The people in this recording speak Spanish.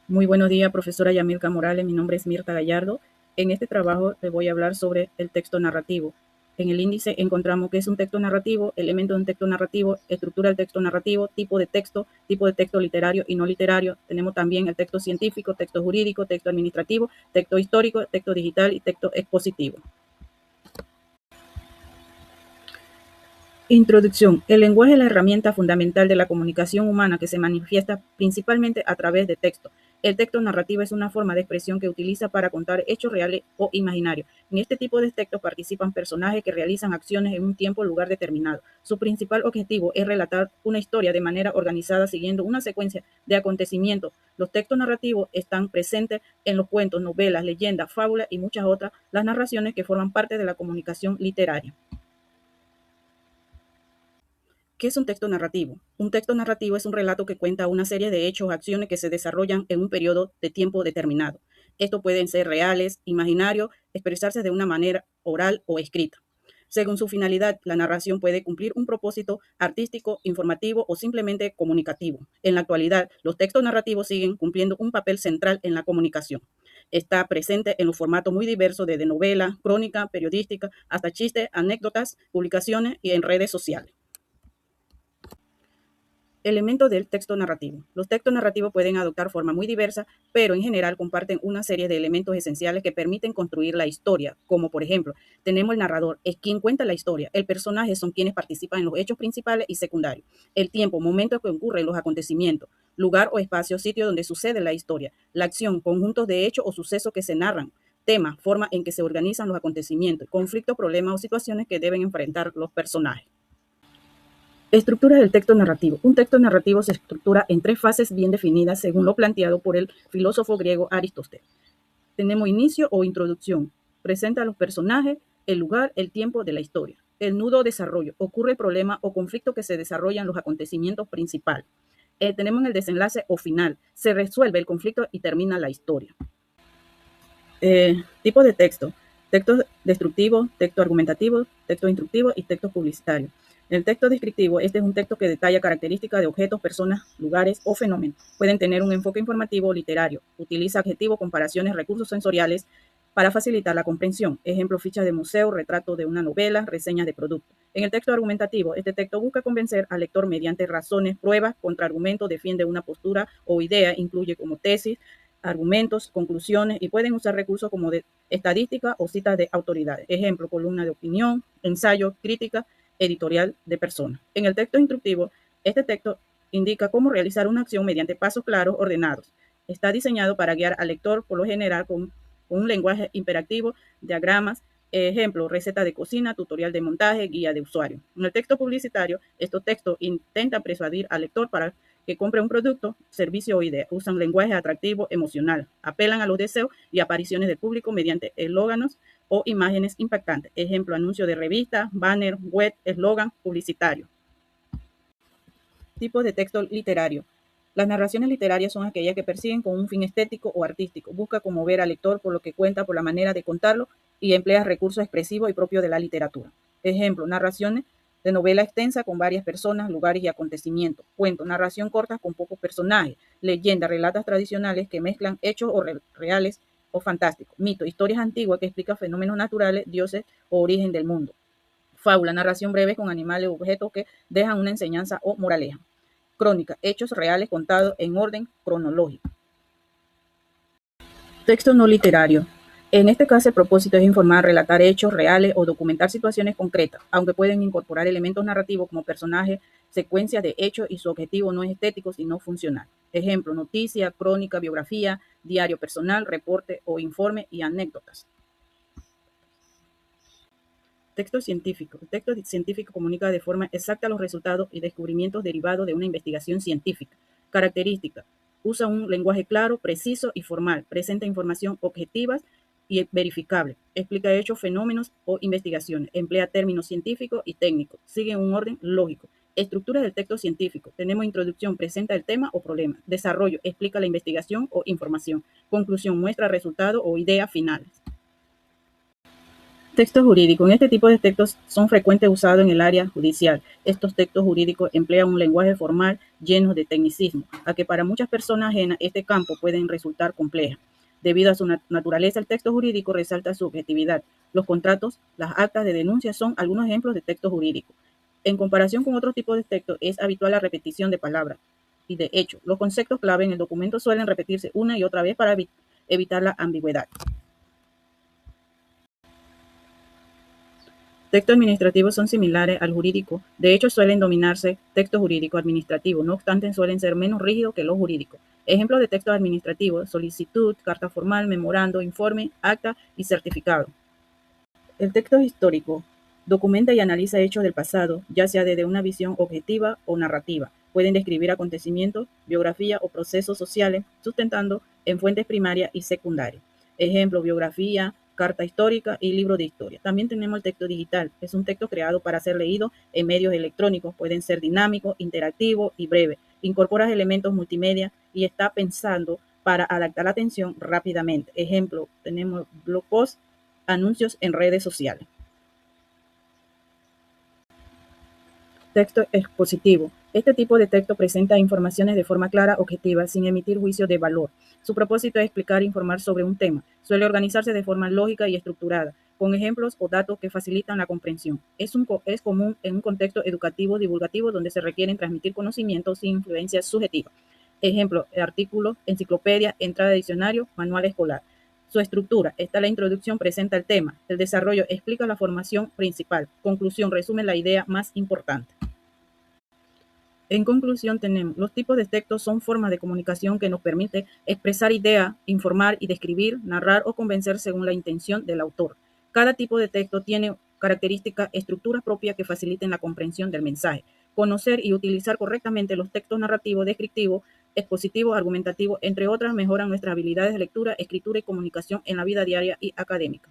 Muy buenos días, profesora Yamilka Morales. Mi nombre es Mirta Gallardo. En este trabajo les voy a hablar sobre el texto narrativo. En el índice encontramos qué es un texto narrativo, elemento de un texto narrativo, estructura del texto narrativo, tipo de texto literario y no literario. Tenemos también el texto científico, texto jurídico, texto administrativo, texto histórico, texto digital y texto expositivo. Introducción. El lenguaje es la herramienta fundamental de la comunicación humana que se manifiesta principalmente a través de texto. El texto narrativo es una forma de expresión que utiliza para contar hechos reales o imaginarios. En este tipo de textos participan personajes que realizan acciones en un tiempo o lugar determinado. Su principal objetivo es relatar una historia de manera organizada siguiendo una secuencia de acontecimientos. Los textos narrativos están presentes en los cuentos, novelas, leyendas, fábulas y muchas otras, las narraciones que forman parte de la comunicación literaria. ¿Qué es un texto narrativo? Un texto narrativo es un relato que cuenta una serie de hechos o acciones que se desarrollan en un periodo de tiempo determinado. Estos pueden ser reales, imaginarios, expresarse de una manera oral o escrita. Según su finalidad, la narración puede cumplir un propósito artístico, informativo o simplemente comunicativo. En la actualidad, los textos narrativos siguen cumpliendo un papel central en la comunicación. Está presente en los formatos muy diversos desde novela, crónica, periodística, hasta chistes, anécdotas, publicaciones y en redes sociales. Elementos del texto narrativo. Los textos narrativos pueden adoptar formas muy diversas, pero en general comparten una serie de elementos esenciales que permiten construir la historia, como por ejemplo, tenemos el narrador, es quien cuenta la historia, el personaje son quienes participan en los hechos principales y secundarios, el tiempo, momento que ocurren los acontecimientos, lugar o espacio, sitio donde sucede la historia, la acción, conjuntos de hechos o sucesos que se narran, tema, forma en que se organizan los acontecimientos, conflictos, problemas o situaciones que deben enfrentar los personajes. Estructura del texto narrativo. Un texto narrativo se estructura en tres fases bien definidas según lo planteado por el filósofo griego Aristóteles. Tenemos inicio o introducción. Presenta a los personajes, el lugar, el tiempo de la historia. El nudo o desarrollo. Ocurre el problema o conflicto que se desarrollan los acontecimientos principales. Tenemos el desenlace o final. Se resuelve el conflicto y termina la historia. Tipo de texto. Texto descriptivo, texto argumentativo, texto instructivo y texto publicitario. El texto descriptivo, este es un texto que detalla características de objetos, personas, lugares o fenómenos. Pueden tener un enfoque informativo o literario. Utiliza adjetivos, comparaciones, recursos sensoriales para facilitar la comprensión. Ejemplo, fichas de museo, retrato de una novela, reseñas de producto. En el texto argumentativo, este texto busca convencer al lector mediante razones, pruebas, contraargumentos, defiende una postura o idea, incluye como tesis, argumentos, conclusiones y pueden usar recursos como de estadística o citas de autoridades. Ejemplo, columna de opinión, ensayo, crítica, editorial de personas. En el texto instructivo, este texto indica cómo realizar una acción mediante pasos claros, ordenados. Está diseñado para guiar al lector, por lo general, con un lenguaje imperativo, diagramas, ejemplo, receta de cocina, tutorial de montaje, guía de usuario. En el texto publicitario, estos textos intentan persuadir al lector para que compre un producto, servicio o idea. Usan lenguaje atractivo, emocional. Apelan a los deseos y apariciones del público mediante eslóganos o imágenes impactantes. Ejemplo, anuncio de revista, banner, web, eslogan publicitario. Tipos de texto literario. Las narraciones literarias son aquellas que persiguen con un fin estético o artístico. Busca conmover al lector por lo que cuenta, por la manera de contarlo y emplea recursos expresivos y propios de la literatura. Ejemplo, narraciones de novela extensa con varias personas, lugares y acontecimientos. Cuento, narración corta con pocos personajes. Leyenda, relatos tradicionales que mezclan hechos o reales o fantásticos. Mito, historias antiguas que explican fenómenos naturales, dioses o origen del mundo. Fábula, narración breve con animales o objetos que dejan una enseñanza o moraleja. Crónica, hechos reales contados en orden cronológico. Texto no literario. En este caso, el propósito es informar, relatar hechos reales o documentar situaciones concretas, aunque pueden incorporar elementos narrativos como personajes, secuencias de hechos y su objetivo no es estético, sino funcional. Ejemplo, noticia, crónica, biografía, diario personal, reporte o informe y anécdotas. Texto científico. El texto científico comunica de forma exacta los resultados y descubrimientos derivados de una investigación científica. Característica. Usa un lenguaje claro, preciso y formal. Presenta información objetiva y verificable. Explica hechos, fenómenos o investigaciones. Emplea términos científicos y técnicos. Sigue un orden lógico. Estructura del texto científico. Tenemos introducción, presenta el tema o problema. Desarrollo, explica la investigación o información. Conclusión, muestra resultados o ideas finales. Texto jurídico. En este tipo de textos son frecuentes usados en el área judicial. Estos textos jurídicos emplean un lenguaje formal lleno de tecnicismo, a que para muchas personas ajenas este campo pueden resultar complejo. Debido a su naturaleza, el texto jurídico resalta su objetividad. Los contratos, las actas de denuncia son algunos ejemplos de texto jurídico. En comparación con otros tipos de textos, es habitual la repetición de palabras. Y de hecho, los conceptos clave en el documento suelen repetirse una y otra vez para evitar la ambigüedad. Textos administrativos son similares al jurídico, de hecho suelen dominarse texto jurídico administrativo, no obstante suelen ser menos rígidos que los jurídicos. Ejemplos de textos administrativos: solicitud, carta formal, memorando, informe, acta y certificado. El texto histórico documenta y analiza hechos del pasado, ya sea desde una visión objetiva o narrativa. Pueden describir acontecimientos, biografía o procesos sociales, sustentando en fuentes primarias y secundarias. Ejemplo: biografía, carta histórica y libro de historia. También tenemos el texto digital. Es un texto creado para ser leído en medios electrónicos. Pueden ser dinámicos, interactivos y breves. Incorpora elementos multimedia y está pensando para adaptar la atención rápidamente. Ejemplo: tenemos blog post, anuncios en redes sociales. Texto expositivo. Este tipo de texto presenta informaciones de forma clara, objetiva, sin emitir juicio de valor. Su propósito es explicar e informar sobre un tema. Suele organizarse de forma lógica y estructurada, con ejemplos o datos que facilitan la comprensión. Es común en un contexto educativo divulgativo donde se requieren transmitir conocimientos sin influencia subjetiva. Ejemplo: artículos, enciclopedia, entrada de diccionario, manual escolar. Su estructura: está la introducción, presenta el tema. El desarrollo explica la formación principal. Conclusión: resume la idea más importante. En conclusión, tenemos: los tipos de textos son formas de comunicación que nos permiten expresar ideas, informar y describir, narrar o convencer según la intención del autor. Cada tipo de texto tiene características, estructuras propias que faciliten la comprensión del mensaje. Conocer y utilizar correctamente los textos narrativos, descriptivos, expositivos, argumentativos, entre otras, mejoran nuestras habilidades de lectura, escritura y comunicación en la vida diaria y académica.